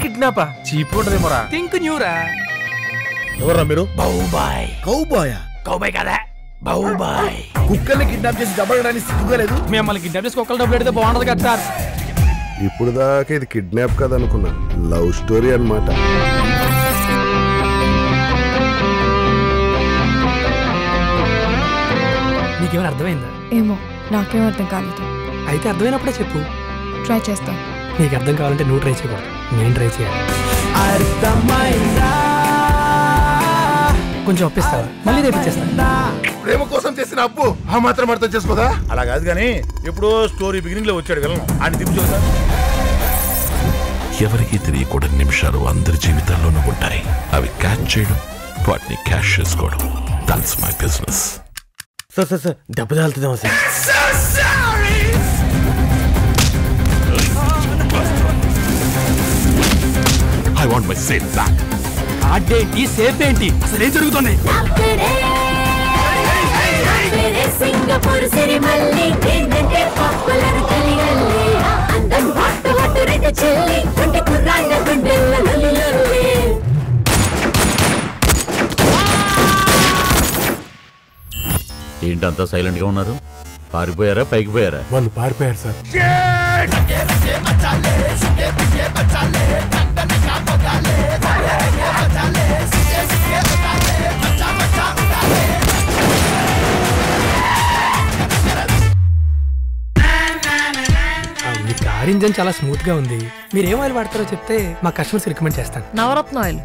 కిడ్నాపా cheap ఉంటదేమోరా. Think న్యూరా. ఎవర్రా మీరు? బౌబాయ్. కౌబాయా? Cowboy కదా, బౌబాయ్. కుక్కల్ని కిడ్నాప్ చేసి డబ్బడానికి సిగ్గుగా లేదు? మిమ్మల్ని కిడ్నాప్ చేసి కుక్కలు డబ్బులు పెడితే బాగుంటది కదా సార్. ఇప్పుడు దాకా ఇది కిడ్నాప్ కదా అనుకున్నా, లవ్ స్టోరీ అన్నమాట. నీకేమైనా అర్థమైందా? ఏమో నాకేం అర్థం కాలేదు. అయితే అర్థమైనప్పుడే చెప్పు. ట్రై చేస్తా. నీకు అర్థం కావాలంటే నువ్వు ట్రై చేయకూడదు, నేను ట్రై చేయాలి. కొంచెం ఒప్పిస్తావా? మళ్ళీ రేపిచ్చేస్తా. ప్రేమ కోసం చేసిన అప్పు ఆ మాత్రం అర్థం చేసుకోదా? అలా కాదు కానీ ఎప్పుడో స్టోరీ బిగినింగ్ లో వచ్చాడు వెళ్ళను అని తిప్పి చూద్దాం. ఎవరికి తెలియకూడని నిమిషాలు అందరి జీవితాల్లోనూ ఉంటాయి. అవి క్యాచ్ చేయడం, వాటిని క్యాష్ చేసుకోవడం, that's my business. Sir sir sir దెబ్బ తాలుతుందేమో sir. I want my sale back. అదేంటి సేఫ్ ఏంటి? అసలు ఏం జరుగుతుంది? సింగపూర్ సిరిమల్లి ఏంటంటే పాపులర్ కలిగల్లి అందం హట్ హట్ రెడ్ చెల్లి గుండె కుర్రాళ్ళ గుండెల్ల లొల్లి. ఏంటంతా సైలెంట్ గా ఉన్నారు? పారిపోయారా పైకి పోయారా? వాళ్ళు పారిపోయారు సార్. మీ కార్ ఇంజన్ చాలా స్మూత్ గా ఉంది. మీరు ఏం ఆయిల్ వాడతారో చెప్తే మా కస్టమర్స్ రికమెండ్ చేస్తాను. నవరత్న ఆయిల్.